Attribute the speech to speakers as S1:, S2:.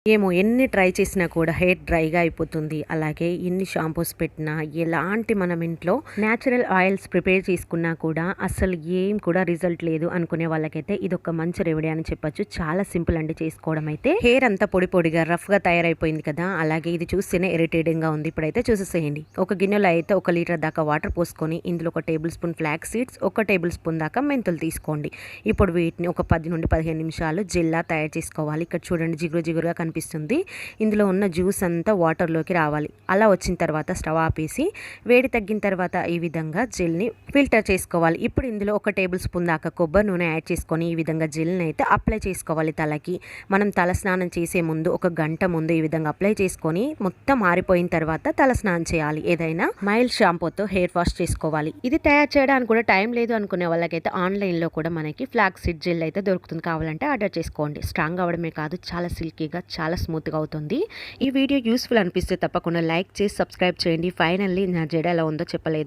S1: ఏమో ఎన్ని ట్రై చేసినా కూడా హెయిర్ డ్రైగా అయిపోతుంది. అలాగే ఎన్ని షాంపూస్ పెట్టినా, ఎలాంటి మనం ఇంట్లో న్యాచురల్ ఆయిల్స్ ప్రిపేర్ చేసుకున్నా కూడా అసలు ఏం కూడా రిజల్ట్ లేదు అనుకునే వాళ్ళకైతే ఇదొక మంచి రెమెడీ అని చెప్పొచ్చు. చాలా సింపుల్ అండి చేసుకోవడం అయితే. హెయిర్ అంతా పొడి పొడిగా రఫ్గా తయారైపోయింది కదా, అలాగే ఇది చూస్తేనే ఇరిటేటింగ్గా ఉంది. ఇప్పుడైతే చూసేసేయండి. ఒక గిన్నెలో అయితే 1 లీటర్ దాకా వాటర్ పోసుకొని ఇందులో 1 table spoon flax seeds, 1 table spoon దాకా మెంతులు తీసుకోండి. ఇప్పుడు వీటిని ఒక 10 నుండి 15 నిమిషాలు జెల్లా తయారు చేసుకోవాలి. ఇక్కడ చూడండి జిగురు జిగురుగా కనిపిస్తుంది. ఇందులో ఉన్న జ్యూస్ అంతా వాటర్లోకి రావాలి. అలా వచ్చిన తర్వాత స్టవ్ ఆపేసి వేడి తగ్గిన తర్వాత ఈ విధంగా జెల్ని ఫిల్టర్ చేసుకోవాలి. ఇప్పుడు ఇందులో 1 టేబుల్ స్పూన్ దాకా కొబ్బరి నూనె యాడ్ చేసుకొని ఈ విధంగా జెల్ని అయితే అప్లై చేసుకోవాలి తలకి. మనం తల స్నానం చేసే ముందు 1 గంట ముందు ఈ విధంగా అప్లై చేసుకొని మొత్తం ఆరిపోయిన తర్వాత తల స్నానం చేయాలి. ఏదైనా మైల్డ్ షాంపూతో హెయిర్ వాష్ చేసుకోవాలి. ఇది తయారు చేయడానికి కూడా టైం లేదు అనుకునే వాళ్ళకైతే ఆన్లైన్లో కూడా మనకి ఫ్లాక్స్ సీడ్ జెల్ అయితే దొరుకుతుంది. కావాలంటే ఆర్డర్ చేసుకోండి. స్ట్రాంగ్ అవడమే కాదు, చాలా సిల్కీగా చాలా స్మూత్గా అవుతుంది. ఈ వీడియో యూస్ఫుల్ అనిపిస్తే తప్పకుండా లైక్ చేసి సబ్స్క్రైబ్ చేయండి. ఫైనల్లీ నా జడ ఎలా ఉందో చెప్పలేదు.